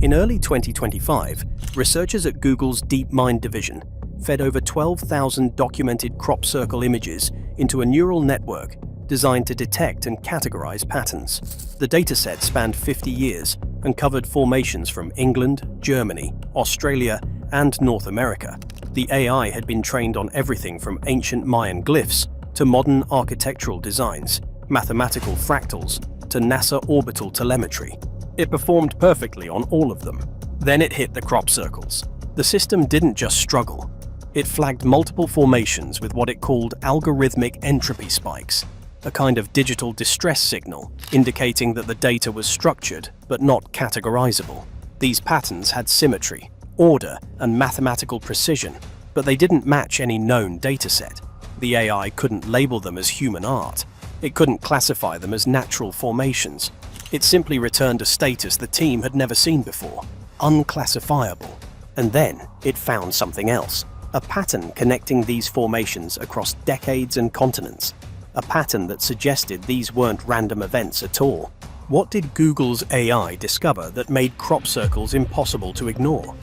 In early 2025, researchers at Google's DeepMind division fed over 12,000 documented crop circle images into a neural network designed to detect and categorize patterns. The dataset spanned 50 years and covered formations from England, Germany, Australia, and North America. The AI had been trained on everything from ancient Mayan glyphs to modern architectural designs, mathematical fractals, to NASA orbital telemetry. It performed perfectly on all of them. Then it hit the crop circles. The system didn't just struggle. It flagged multiple formations with what it called algorithmic entropy spikes, a kind of digital distress signal indicating that the data was structured but not categorizable. These patterns had symmetry, order, and mathematical precision, but they didn't match any known dataset. The AI couldn't label them as human art. It couldn't classify them as natural formations. It simply returned a status the team had never seen before: unclassifiable. And then it found something else, a pattern connecting these formations across decades and continents, a pattern that suggested these weren't random events at all. What did Google's AI discover that made crop circles impossible to ignore?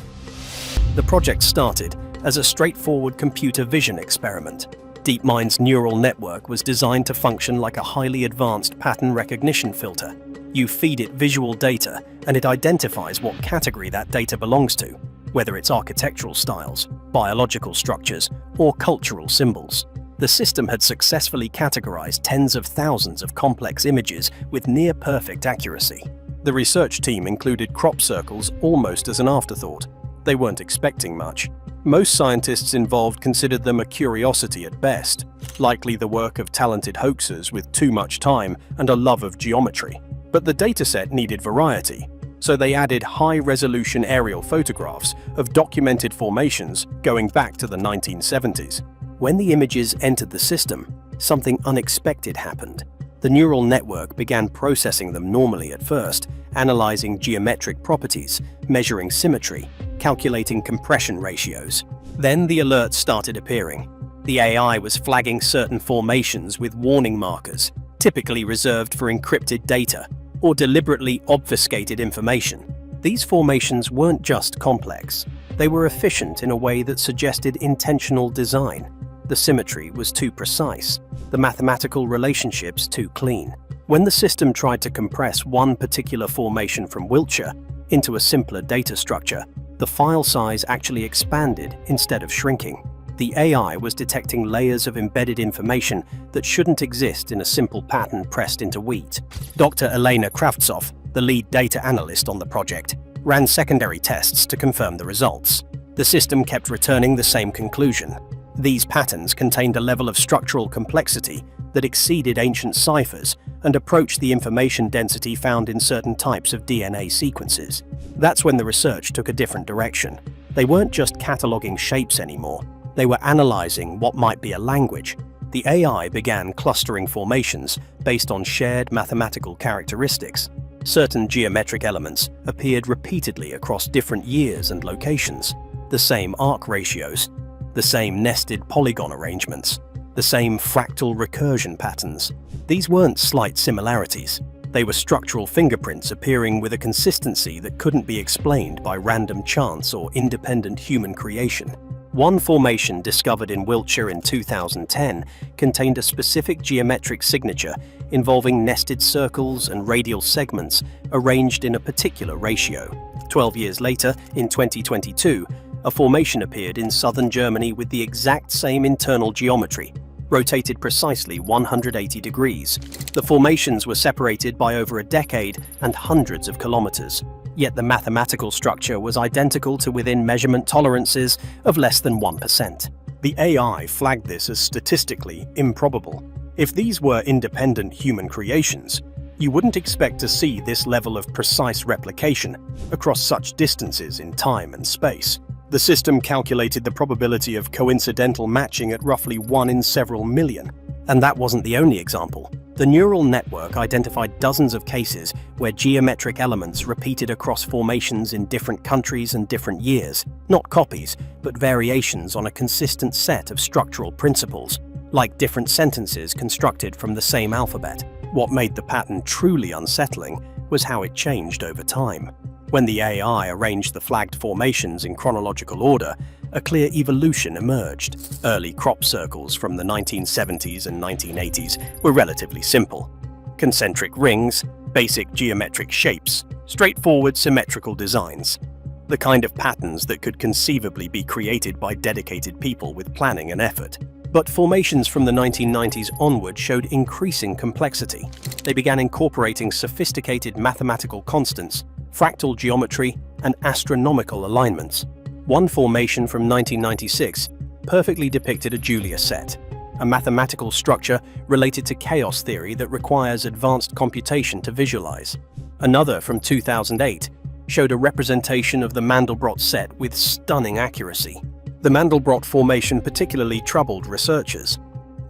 The project started as a straightforward computer vision experiment. DeepMind's neural network was designed to function like a highly advanced pattern recognition filter. You feed it visual data, and it identifies what category that data belongs to, whether it's architectural styles, biological structures, or cultural symbols. The system had successfully categorized tens of thousands of complex images with near-perfect accuracy. The research team included crop circles almost as an afterthought. They weren't expecting much. Most scientists involved considered them a curiosity at best, likely the work of talented hoaxers with too much time and a love of geometry. But the dataset needed variety, so they added high-resolution aerial photographs of documented formations going back to the 1970s. When the images entered the system, something unexpected happened. The neural network began processing them normally at first, analyzing geometric properties, measuring symmetry, calculating compression ratios. Then the alerts started appearing. The AI was flagging certain formations with warning markers, typically reserved for encrypted data or deliberately obfuscated information. These formations weren't just complex. They were efficient in a way that suggested intentional design. The symmetry was too precise, the mathematical relationships too clean. When the system tried to compress one particular formation from Wiltshire into a simpler data structure, the file size actually expanded instead of shrinking. The AI was detecting layers of embedded information that shouldn't exist in a simple pattern pressed into wheat. Dr. Elena Kravtsov, the lead data analyst on the project, ran secondary tests to confirm the results. The system kept returning the same conclusion. These patterns contained a level of structural complexity that exceeded ancient ciphers and approached the information density found in certain types of DNA sequences. That's when the research took a different direction. They weren't just cataloging shapes anymore. They were analyzing what might be a language. The AI began clustering formations based on shared mathematical characteristics. Certain geometric elements appeared repeatedly across different years and locations. The same arc ratios, the same nested polygon arrangements, the same fractal recursion patterns. These weren't slight similarities. They were structural fingerprints appearing with a consistency that couldn't be explained by random chance or independent human creation. One formation discovered in Wiltshire in 2010 contained a specific geometric signature involving nested circles and radial segments arranged in a particular ratio. 12 years later, in 2022, a formation appeared in southern Germany with the exact same internal geometry, rotated precisely 180 degrees. The formations were separated by over a decade and hundreds of kilometers. Yet the mathematical structure was identical to within measurement tolerances of less than 1%. The AI flagged this as statistically improbable. If these were independent human creations, you wouldn't expect to see this level of precise replication across such distances in time and space. The system calculated the probability of coincidental matching at roughly 1 in several million. And that wasn't the only example. The neural network identified dozens of cases where geometric elements repeated across formations in different countries and different years, not copies, but variations on a consistent set of structural principles, like different sentences constructed from the same alphabet. What made the pattern truly unsettling was how it changed over time. When the AI arranged the flagged formations in chronological order, a clear evolution emerged. Early crop circles from the 1970s and 1980s were relatively simple. Concentric rings, basic geometric shapes, straightforward symmetrical designs. The kind of patterns that could conceivably be created by dedicated people with planning and effort. But formations from the 1990s onward showed increasing complexity. They began incorporating sophisticated mathematical constants, fractal geometry, and astronomical alignments. One formation from 1996 perfectly depicted a Julia set, a mathematical structure related to chaos theory that requires advanced computation to visualize. Another from 2008 showed a representation of the Mandelbrot set with stunning accuracy. The Mandelbrot formation particularly troubled researchers.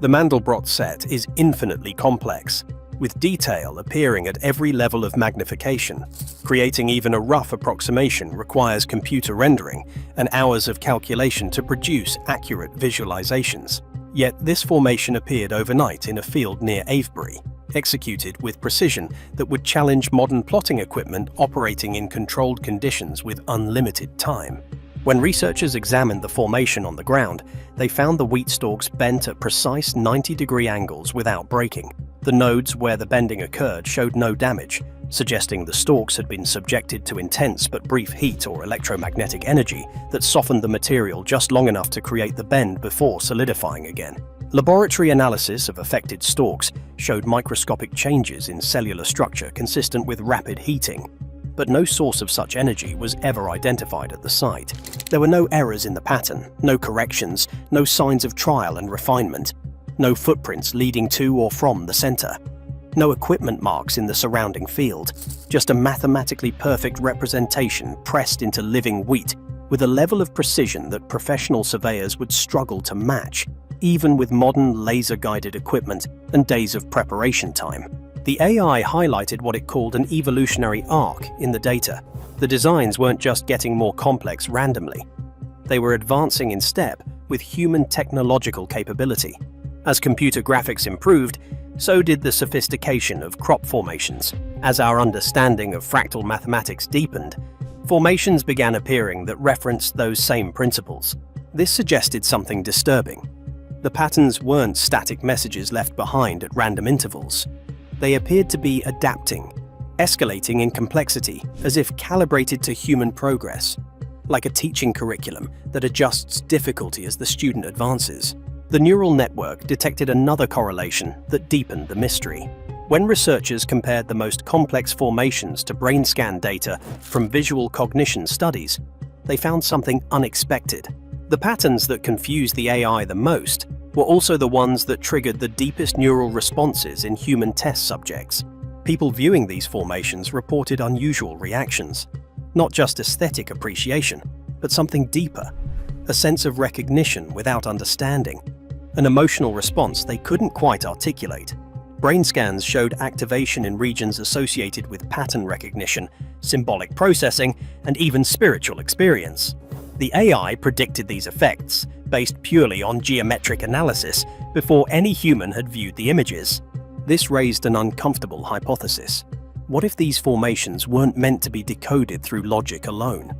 The Mandelbrot set is infinitely complex, with detail appearing at every level of magnification. Creating even a rough approximation requires computer rendering and hours of calculation to produce accurate visualizations. Yet this formation appeared overnight in a field near Avebury, executed with precision that would challenge modern plotting equipment operating in controlled conditions with unlimited time. When researchers examined the formation on the ground, they found the wheat stalks bent at precise 90-degree angles without breaking. The nodes where the bending occurred showed no damage, suggesting the stalks had been subjected to intense but brief heat or electromagnetic energy that softened the material just long enough to create the bend before solidifying again. Laboratory analysis of affected stalks showed microscopic changes in cellular structure consistent with rapid heating, but no source of such energy was ever identified at the site. There were no errors in the pattern, no corrections, no signs of trial and refinement, no footprints leading to or from the center, no equipment marks in the surrounding field, just a mathematically perfect representation pressed into living wheat with a level of precision that professional surveyors would struggle to match, even with modern laser-guided equipment and days of preparation time. The AI highlighted what it called an evolutionary arc in the data. The designs weren't just getting more complex randomly. They were advancing in step with human technological capability. As computer graphics improved, so did the sophistication of crop formations. As our understanding of fractal mathematics deepened, formations began appearing that referenced those same principles. This suggested something disturbing. The patterns weren't static messages left behind at random intervals. They appeared to be adapting, escalating in complexity as if calibrated to human progress, like a teaching curriculum that adjusts difficulty as the student advances. The neural network detected another correlation that deepened the mystery. When researchers compared the most complex formations to brain scan data from visual cognition studies, they found something unexpected. The patterns that confused the AI the most were also the ones that triggered the deepest neural responses in human test subjects. People viewing these formations reported unusual reactions, not just aesthetic appreciation, but something deeper, a sense of recognition without understanding, an emotional response they couldn't quite articulate. Brain scans showed activation in regions associated with pattern recognition, symbolic processing, and even spiritual experience. The AI predicted these effects, based purely on geometric analysis, before any human had viewed the images. This raised an uncomfortable hypothesis. What if these formations weren't meant to be decoded through logic alone?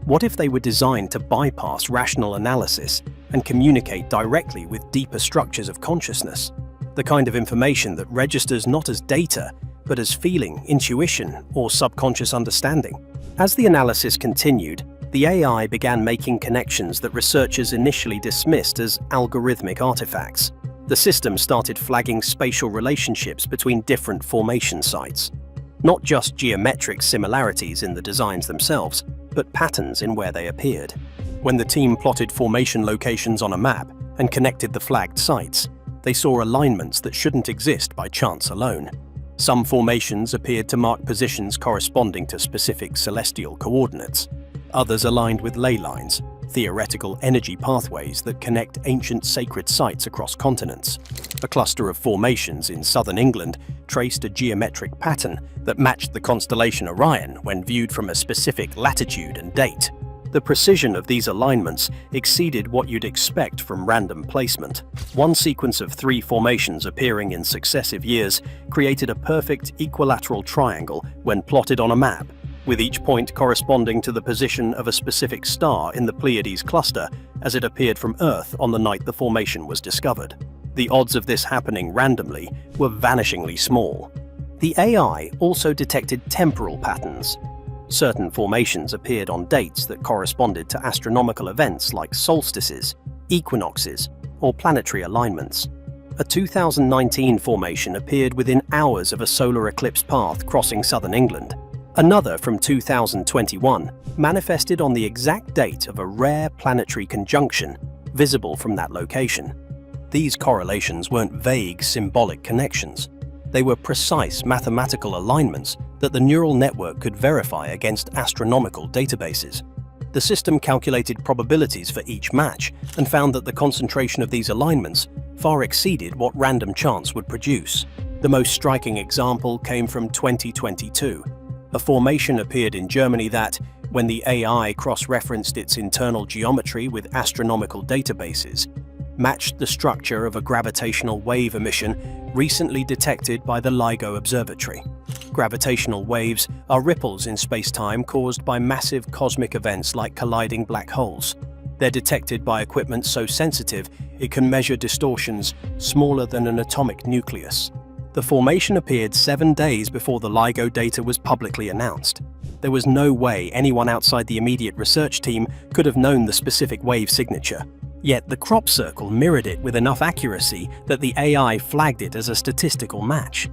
What if they were designed to bypass rational analysis and communicate directly with deeper structures of consciousness? The kind of information that registers not as data, but as feeling, intuition, or subconscious understanding. As the analysis continued, the AI began making connections that researchers initially dismissed as algorithmic artifacts. The system started flagging spatial relationships between different formation sites. Not just geometric similarities in the designs themselves, but patterns in where they appeared. When the team plotted formation locations on a map and connected the flagged sites, they saw alignments that shouldn't exist by chance alone. Some formations appeared to mark positions corresponding to specific celestial coordinates. Others aligned with ley lines, theoretical energy pathways that connect ancient sacred sites across continents. A cluster of formations in southern England traced a geometric pattern that matched the constellation Orion when viewed from a specific latitude and date. The precision of these alignments exceeded what you'd expect from random placement. One sequence of 3 formations appearing in successive years created a perfect equilateral triangle when plotted on a map, with each point corresponding to the position of a specific star in the Pleiades cluster as it appeared from Earth on the night the formation was discovered. The odds of this happening randomly were vanishingly small. The AI also detected temporal patterns. Certain formations appeared on dates that corresponded to astronomical events like solstices, equinoxes, or planetary alignments. A 2019 formation appeared within hours of a solar eclipse path crossing southern England. Another from 2021 manifested on the exact date of a rare planetary conjunction visible from that location. These correlations weren't vague symbolic connections. They were precise mathematical alignments that the neural network could verify against astronomical databases. The system calculated probabilities for each match and found that the concentration of these alignments far exceeded what random chance would produce. The most striking example came from 2022. A formation appeared in Germany that, when the AI cross-referenced its internal geometry with astronomical databases, matched the structure of a gravitational wave emission recently detected by the LIGO Observatory. Gravitational waves are ripples in space-time caused by massive cosmic events like colliding black holes. They're detected by equipment so sensitive it can measure distortions smaller than an atomic nucleus. The formation appeared 7 days before the LIGO data was publicly announced. There was no way anyone outside the immediate research team could have known the specific wave signature. Yet the crop circle mirrored it with enough accuracy that the AI flagged it as a statistical match.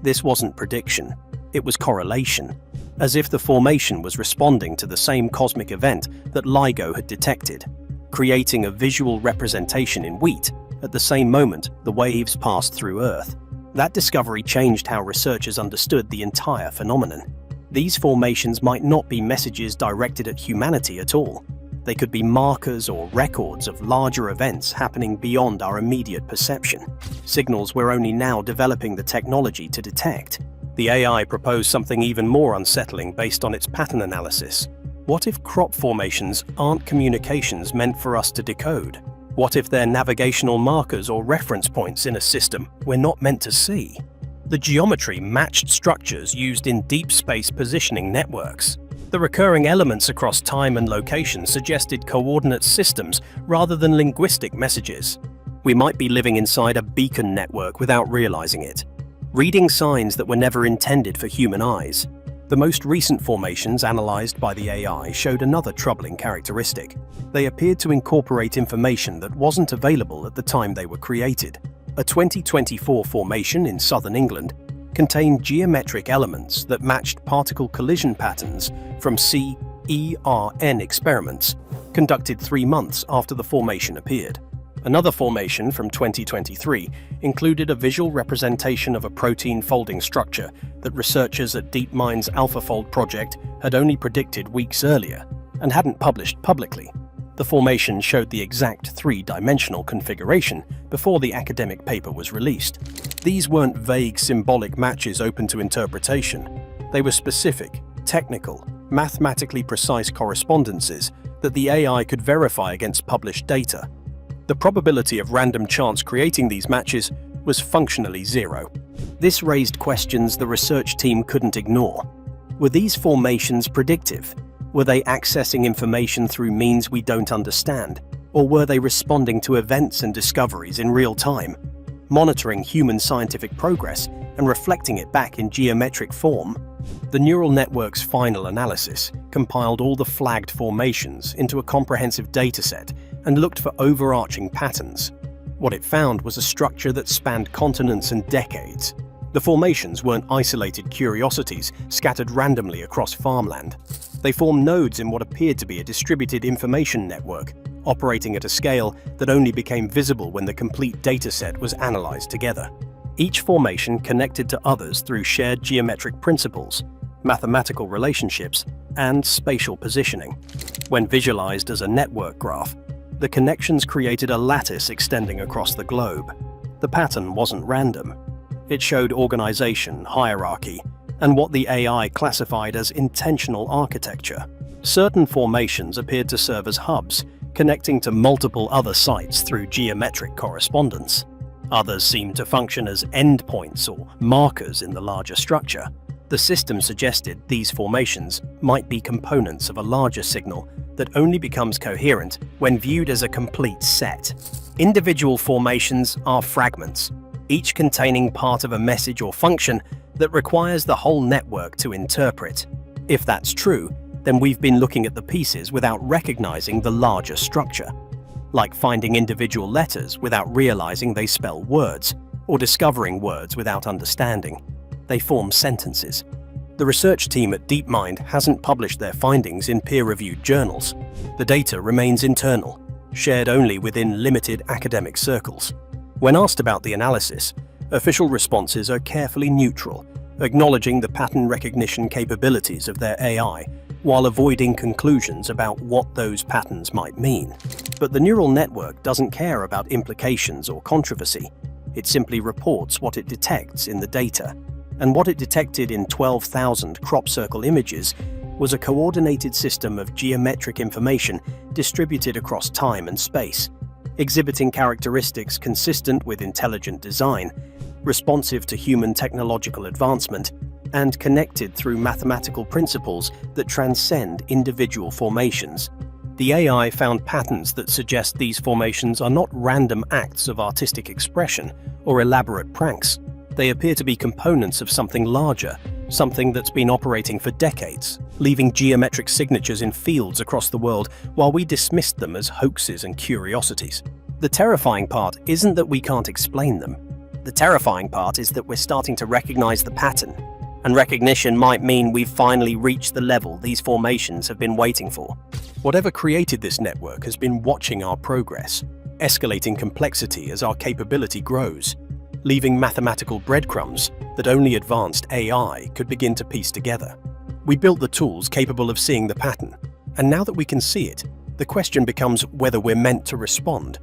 This wasn't prediction, it was correlation, as if the formation was responding to the same cosmic event that LIGO had detected, creating a visual representation in wheat at the same moment the waves passed through Earth. That discovery changed how researchers understood the entire phenomenon. These formations might not be messages directed at humanity at all. They could be markers or records of larger events happening beyond our immediate perception, signals we're only now developing the technology to detect. The AI proposed something even more unsettling based on its pattern analysis. What if crop formations aren't communications meant for us to decode? What if they're navigational markers or reference points in a system we're not meant to see? The geometry matched structures used in deep space positioning networks. The recurring elements across time and location suggested coordinate systems rather than linguistic messages. We might be living inside a beacon network without realizing it, reading signs that were never intended for human eyes. The most recent formations analyzed by the AI showed another troubling characteristic. They appeared to incorporate information that wasn't available at the time they were created. A 2024 formation in southern England contained geometric elements that matched particle collision patterns from CERN experiments conducted 3 months after the formation appeared. Another formation from 2023 included a visual representation of a protein folding structure that researchers at DeepMind's AlphaFold project had only predicted weeks earlier and hadn't published publicly. The formation showed the exact three-dimensional configuration before the academic paper was released. These weren't vague symbolic matches open to interpretation. They were specific, technical, mathematically precise correspondences that the AI could verify against published data. The probability of random chance creating these matches was functionally zero. This raised questions the research team couldn't ignore. Were these formations predictive? Were they accessing information through means we don't understand? Or were they responding to events and discoveries in real time, monitoring human scientific progress and reflecting it back in geometric form? The neural network's final analysis compiled all the flagged formations into a comprehensive dataset and looked for overarching patterns. What it found was a structure that spanned continents and decades. The formations weren't isolated curiosities scattered randomly across farmland. They formed nodes in what appeared to be a distributed information network, operating at a scale that only became visible when the complete dataset was analyzed together. Each formation connected to others through shared geometric principles, mathematical relationships, and spatial positioning. When visualized as a network graph, the connections created a lattice extending across the globe. The pattern wasn't random. It showed organization, hierarchy, and what the AI classified as intentional architecture. Certain formations appeared to serve as hubs, connecting to multiple other sites through geometric correspondence. Others seemed to function as endpoints or markers in the larger structure. The system suggested these formations might be components of a larger signal that only becomes coherent when viewed as a complete set. Individual formations are fragments, each containing part of a message or function that requires the whole network to interpret. If that's true, then we've been looking at the pieces without recognizing the larger structure, like finding individual letters without realizing they spell words, or discovering words without understanding. They form sentences. The research team at DeepMind hasn't published their findings in peer-reviewed journals. The data remains internal, shared only within limited academic circles. When asked about the analysis, official responses are carefully neutral, acknowledging the pattern recognition capabilities of their AI, while avoiding conclusions about what those patterns might mean. But the neural network doesn't care about implications or controversy. It simply reports what it detects in the data. And what it detected in 12,000 crop circle images was a coordinated system of geometric information distributed across time and space, exhibiting characteristics consistent with intelligent design, responsive to human technological advancement, and connected through mathematical principles that transcend individual formations. The AI found patterns that suggest these formations are not random acts of artistic expression or elaborate pranks. They appear to be components of something larger, something that's been operating for decades, leaving geometric signatures in fields across the world while we dismissed them as hoaxes and curiosities. The terrifying part isn't that we can't explain them. The terrifying part is that we're starting to recognize the pattern, and recognition might mean we've finally reached the level these formations have been waiting for. Whatever created this network has been watching our progress, escalating complexity as our capability grows, leaving mathematical breadcrumbs that only advanced AI could begin to piece together. We built the tools capable of seeing the pattern, and now that we can see it, the question becomes whether we're meant to respond,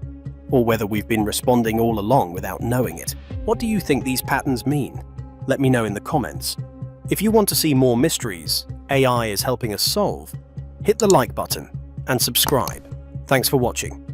or whether we've been responding all along without knowing it. What do you think these patterns mean? Let me know in the comments. If you want to see more mysteries AI is helping us solve, hit the like button and subscribe. Thanks for watching.